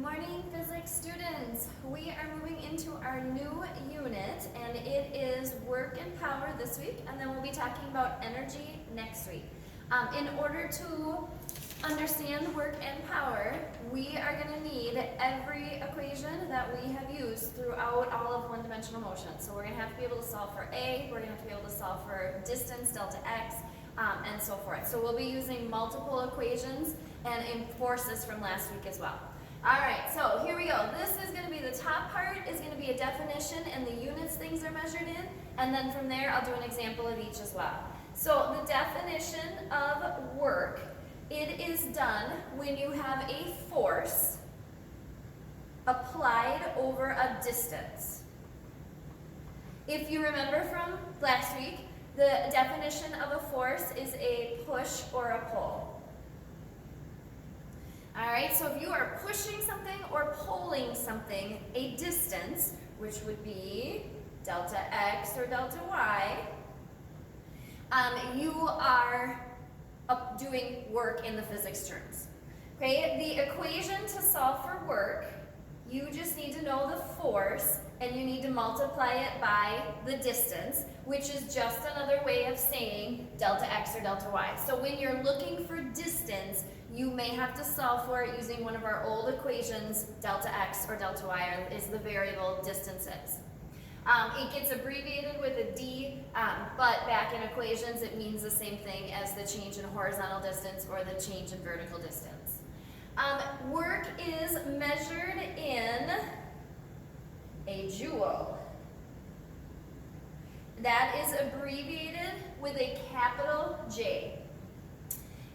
Morning physics students. We are moving into our new unit and it is work and power this week, and then we'll be talking about energy next week. In order to understand work and power, we are going to need every equation that we have used throughout all of one-dimensional motion. So we're going to have to be able to solve for A, we're going to have to be able to solve for distance, delta x, and so forth. So we'll be using multiple equations and forces from last week as well. All right, so here we go. This is going to be the top part, is going to be a definition and the units things are measured in, and then from there I'll do an example of each as well. So the definition of work, it is done when you have a force applied over a distance. If you remember from last week, the definition of a force is a push or a pull. Alright, so if you are pushing something or pulling something a distance, which would be delta x or delta y, you are doing work in the physics terms. Okay, the equation to solve for work, you just need to know the force and you need to multiply it by the distance, which is just another way of saying delta x or delta y. So when you're looking for distance, you may have to solve for it using one of our old equations. Delta x or delta y is the variable distance is. It gets abbreviated with a d, but back in equations it means the same thing as the change in horizontal distance or the change in vertical distance. Work is measured in a joule. That is abbreviated with a capital J.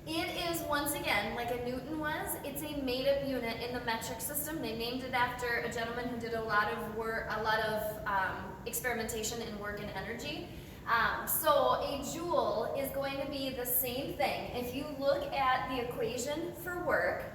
It is, once again, like a Newton was, it's a made-up unit in the metric system. They named it after a gentleman who did a lot of experimentation in work and energy. So a joule is going to be the same thing. If you look at the equation for work,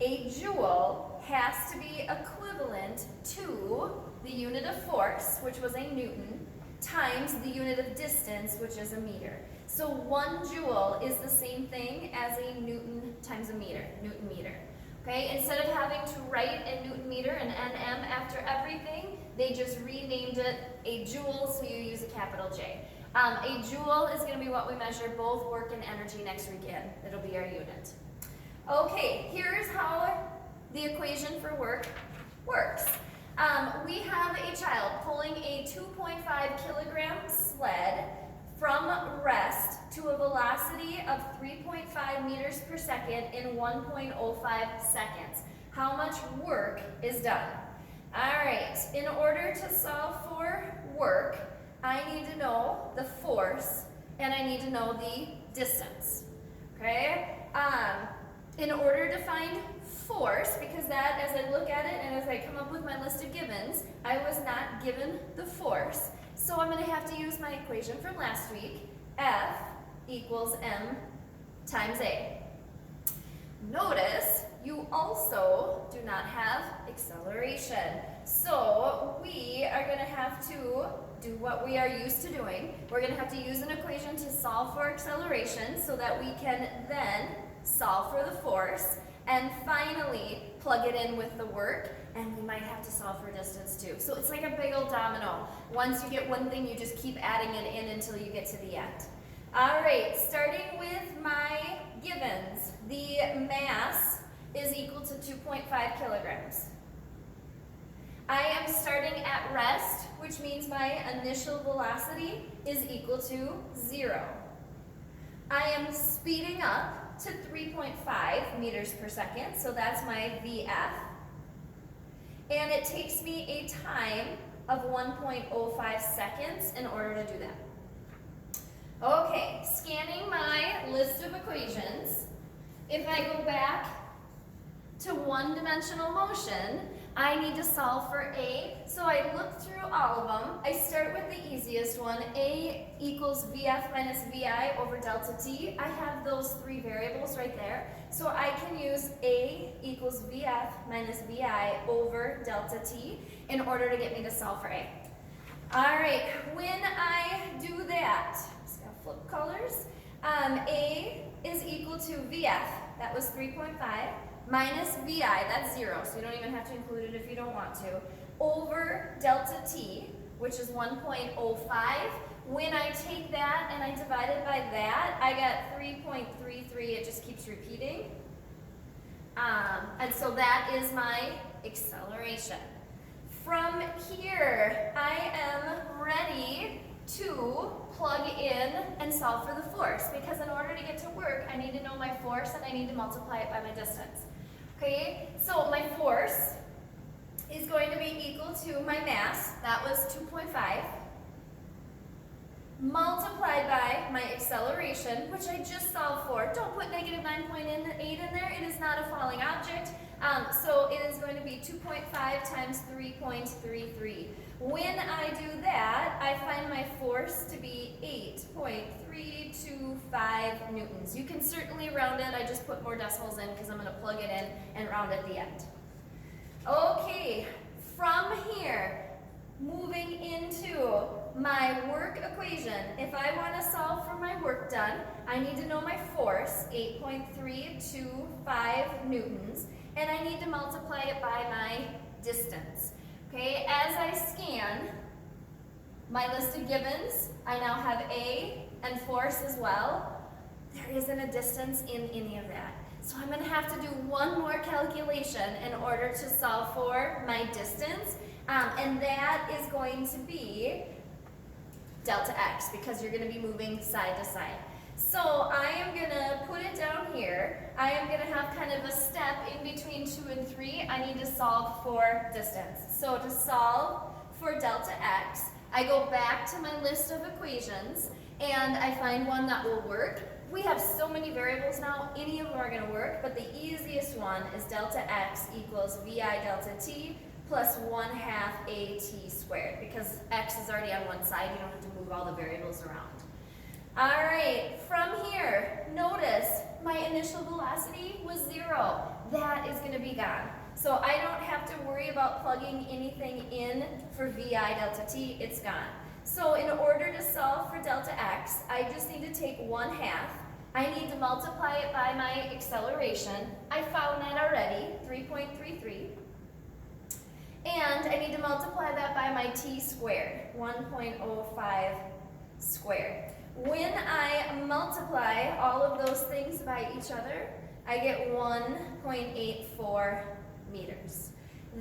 a joule has to be equivalent to the unit of force, which was a Newton, times the unit of distance, which is a meter. So 1 joule is the same thing as a Newton times a meter, Newton meter. Okay, instead of having to write a Newton meter and NM after everything, they just renamed it a joule, so you use a capital J. A joule is going to be what we measure both work and energy next week in. It'll be our unit. Okay, here's how the equation for work works. We have a child pulling a 2.5 kilogram sled from rest to a velocity of 3.5 meters per second in 1.05 seconds. How much work is done? All right, in order to solve for work, I need to know the force and I need to know the distance. Okay? In order to find force, because that, as I look at it and as I come up with my list of givens, I was not given the force. So I'm going to have to use my equation from last week, F equals m times A. Notice you also do not have acceleration. So we are going to have to do what we are used to doing. We're going to have to use an equation to solve for acceleration so that we can then solve for the force, and finally plug it in with the work, and we might have to solve for distance too. So it's like a big old domino. Once you get one thing, you just keep adding it in until you get to the end. All right, starting with my givens. The mass is equal to 2.5 kilograms. I am starting at rest, which means my initial velocity is equal to 0. I am speeding up to 3.5 meters per second, so that's my VF. And it takes me a time of 1.05 seconds in order to do that. Okay, scanning my list of equations. If I go back to one-dimensional motion, I need to solve for A. So I look through all of them. I start with the easiest one. A equals VF minus VI over delta T. I have those three variables right there. So I can use A equals VF minus VI over delta T in order to get me to solve for A. All right, when I do that, just gotta flip colors. A is equal to VF, that was 3.5, minus VI, that's 0, so you don't even have to include it if you don't want to, over delta T, which is 1.05. When I take that and I divide it by that, I get 3.33. It just keeps repeating. And so that is my acceleration. From here, I am ready to plug in and solve for the force, because in order to get to work, I need to know my force and I need to multiply it by my distance. Okay, so my force is going to be equal to my mass, that was 2.5, multiplied by my acceleration, which I just solved for. Don't put negative 9.8 in there, it is not a falling object. So it is going to be 2.5 times 3.33. When I do that, I find my force to be 8.325 newtons. You can certainly round it, I just put more decimals in because I'm going to plug it in and round at the end. Okay, from here, moving into my work equation. If I want to solve for my work done, I need to know my force, 8.325 newtons, and I need to multiply it by my distance. Okay, as I scan my list of givens, I now have A and force as well. There isn't a distance in any of that. So I'm going to have to do one more calculation in order to solve for my distance, and that is going to be delta x, because you're going to be moving side to side. So I am going to put it down here. I am going to have kind of a step in between 2 and 3. I need to solve for distance. So to solve for delta x, I go back to my list of equations and I find one that will work. We have so many variables now, any of them are going to work, but the easiest one is delta x equals VI delta t plus 1/2 AT squared, because x is already on one side, you don't have to move all the variables around. All right, from here, notice my initial velocity was 0. That is going to be gone. So I don't have to worry about plugging anything in for VI delta t, it's gone. So in order to solve for delta x, I just need to take 1/2. I need to multiply it by my acceleration. I found that already, 3.33. And I need to multiply that by my t squared, 1.05 squared. When I multiply all of those things by each other, I get 1.84 meters.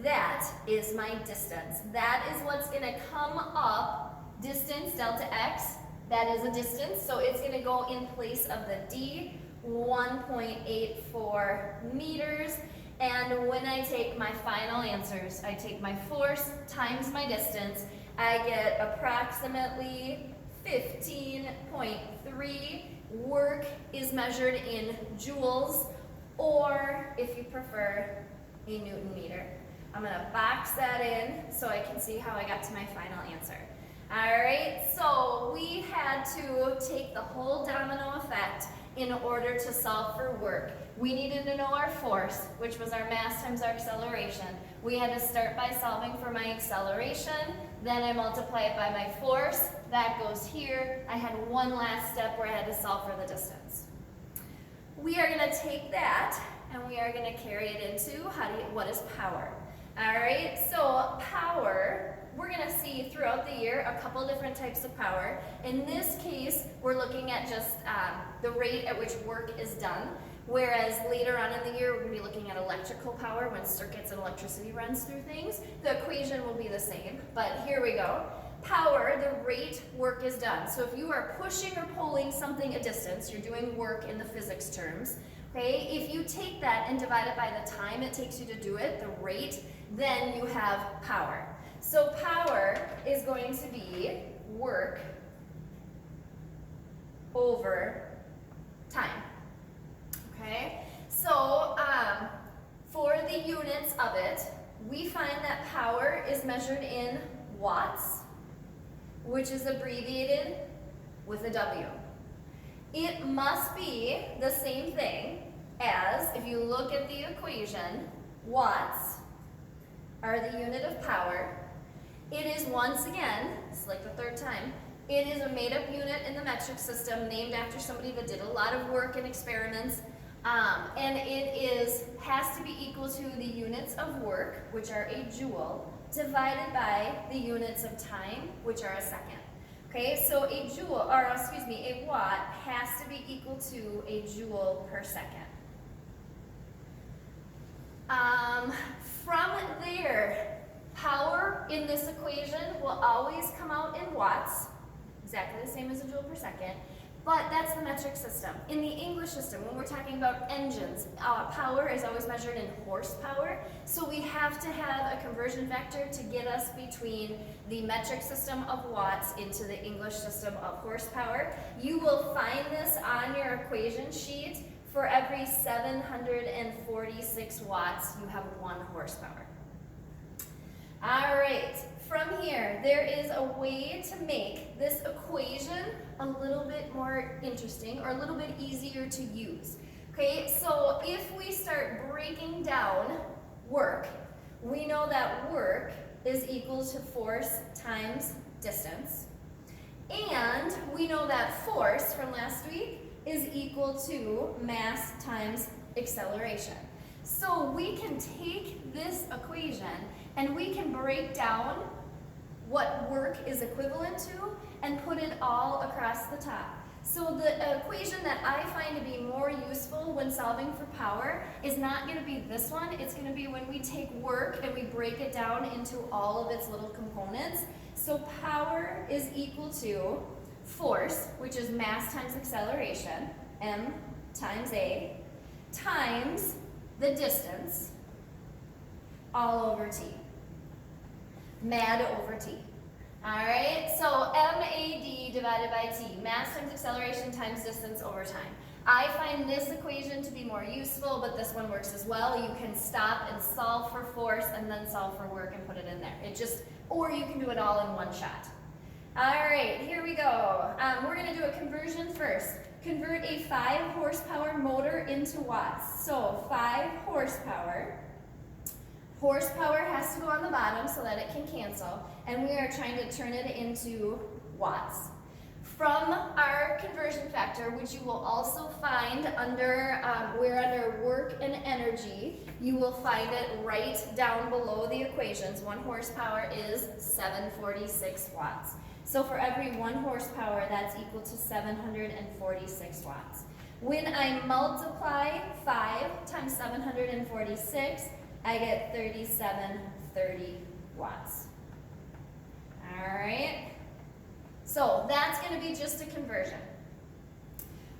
That is my distance. That is what's going to come up, distance, delta x. That is a distance, so it's going to go in place of the d, 1.84 meters. And when I take my final answers, I take my force times my distance, I get approximately 15.3. Work is measured in joules, or if you prefer, a Newton meter. I'm going to box that in so I can see how I got to my final answer. Alright, so we had to take the whole domino effect in order to solve for work. We needed to know our force, which was our mass times our acceleration. We had to start by solving for my acceleration, then I multiply it by my force, that goes here. I had one last step where I had to solve for the distance. We are going to take that and we are going to carry it into what is power. Alright, so power, we're going to see throughout the year a couple different types of power. In this case, we're looking at just the rate at which work is done, whereas later on in the year, we're going to be looking at electrical power when circuits and electricity runs through things. The equation will be the same, but here we go. Power, the rate work is done. So if you are pushing or pulling something a distance, you're doing work in the physics terms. Okay, if you take that and divide it by the time it takes you to do it, the rate, then you have power. So power is going to be work over time. Okay, so for the units of it, we find that power is measured in watts, which is abbreviated with a W. It must be the same thing as, if you look at the equation, watts are the unit of power. It is, once again, it's like the third time, it is a made-up unit in the metric system named after somebody that did a lot of work and experiments, and it has has to be equal to the units of work, which are a joule, divided by the units of time, which are a second. Okay, so a watt has to be equal to a joule per second. From there, power in this equation will always come out in watts, exactly the same as a joule per second, but that's the metric system. In the English system, when we're talking about engines, power is always measured in horsepower, so we have to have a conversion factor to get us between the metric system of watts into the English system of horsepower. You will find this on your equation sheet. For every 746 watts, you have 1 horsepower. All right, from here, there is a way to make this equation a little bit more interesting or a little bit easier to use. Okay, so if we start breaking down work, we know that work is equal to force times distance. And we know that force from last week is equal to mass times acceleration. So we can take this equation and we can break down what work is equivalent to and put it all across the top. So the equation that I find to be more useful when solving for power is not going to be this one. It's going to be when we take work and we break it down into all of its little components. So power is equal to force, which is mass times acceleration, m times a, times the distance, all over t. Mad over t. All right, so MAD divided by t, mass times acceleration times distance over time. I find this equation to be more useful, but this one works as well. You can stop and solve for force and then solve for work and put it in there. Or you can do it all in one shot. All right, here we go. We're gonna do a conversion first. Convert a 5 horsepower motor into watts. So 5 horsepower. Horsepower has to go on the bottom so that it can cancel, and we are trying to turn it into watts. From our conversion factor, which you will also find under, we're under work and energy, you will find it right down below the equations. 1 horsepower is 746 watts. So for every 1 horsepower, that's equal to 746 watts. When I multiply 5 times 746, I get 3730 watts. All right, so that's going to be just a conversion.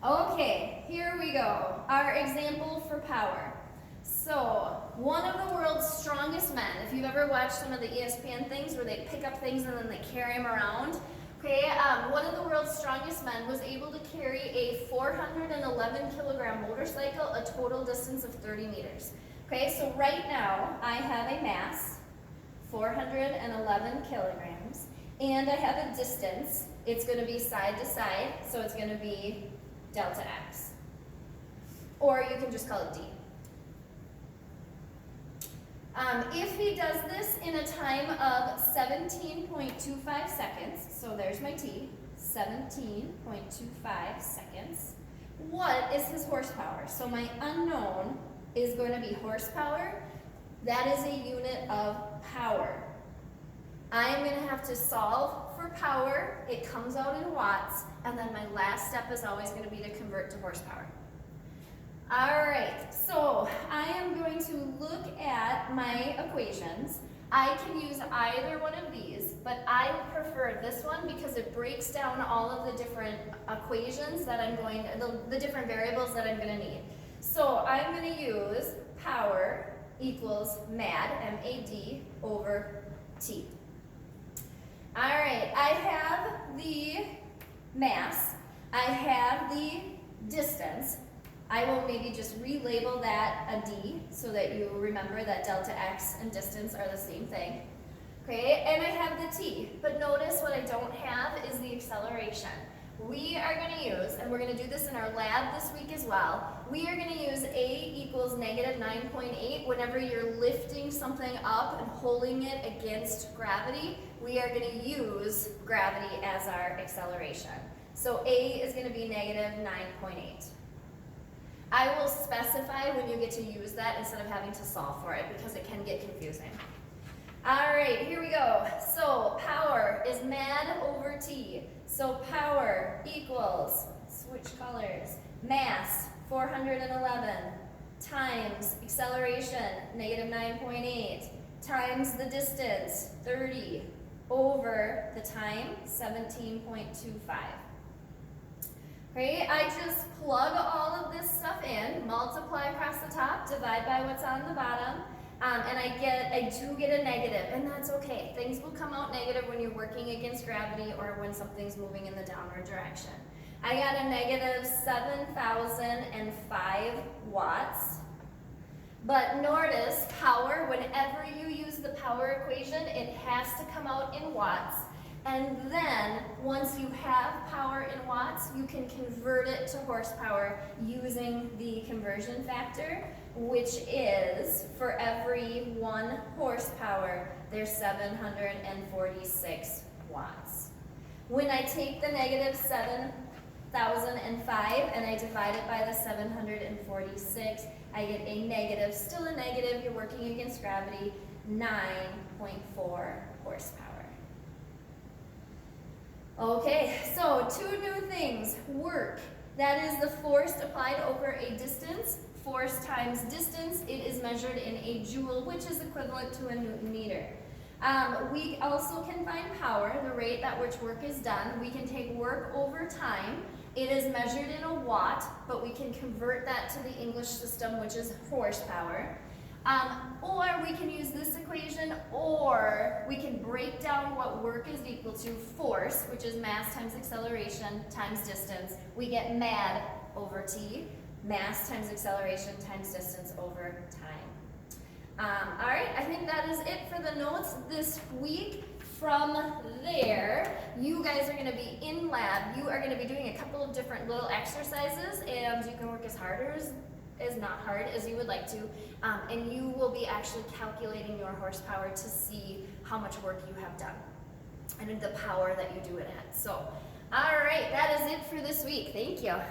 Okay, here we go. Our example for power. So, one of the world's strongest men, if you've ever watched some of the ESPN things where they pick up things and then they carry them around, okay, one of the world's strongest men was able to carry a 411 kilogram motorcycle a total distance of 30 meters. Okay, so right now I have a mass, 411 kilograms, and I have a distance. It's going to be side to side, so it's going to be delta x. Or you can just call it d. If he does this in a time of 17.25 seconds, so there's my t, 17.25 seconds, what is his horsepower? So my unknown is going to be horsepower. That is a unit of power. I am going to have to solve for power. It comes out in watts, and then my last step is always going to be to convert to horsepower. All right, so I am going to look at my equations. I can use either one of these, but I prefer this one because it breaks down all of the different equations that I'm going, the different variables that I'm going to need. So I'm going to use power equals MAD, M-A-D, over T. All right, I have the mass, I have the distance. I will maybe just relabel that a D so that you remember that delta x and distance are the same thing. Okay, and I have the T, but notice what I don't have is the acceleration. We are going to use, and we're going to do this in our lab this week as well, we are going to use A equals negative 9.8 whenever you're lifting something up and holding it against gravity. We are going to use gravity as our acceleration. So A is going to be negative 9.8. I will specify when you get to use that instead of having to solve for it because it can get confusing. All right, here we go. So power is mad over T. So power equals, switch colors, mass, 411, times acceleration, negative 9.8, times the distance, 30, over the time, 17.25. Okay, I just plug all of this stuff in, multiply across the top, divide by what's on the bottom, and I do get a negative, and that's okay. Things will come out negative when you're working against gravity or when something's moving in the downward direction. I got a negative 7,005 watts. But notice power, whenever you use the power equation, it has to come out in watts. And then, once you have power in watts, you can convert it to horsepower using the conversion factor, which is, for every 1 horsepower, there's 746 watts. When I take the negative 7,005 and I divide it by the 746, I get a negative, still a negative, you're working against gravity, 9.4 horsepower. Okay, so 2 new things. Work, that is the force applied over a distance. Force times distance, it is measured in a joule, which is equivalent to a Newton meter. We also can find power, the rate at which work is done. We can take work over time. It is measured in a watt, but we can convert that to the English system, which is horsepower. Or we can use this equation, or we can break down what work is equal to force, which is mass times acceleration times distance. We get mad over T, mass times acceleration times distance over time. All right, I think that is it for the notes this week. From there, you guys are going to be in lab. You are going to be doing a couple of different little exercises, and you can work as hard or as not hard as you would like to, and you will be actually calculating your horsepower to see how much work you have done and the power that you do it at. So, all right, that is it for this week. Thank you.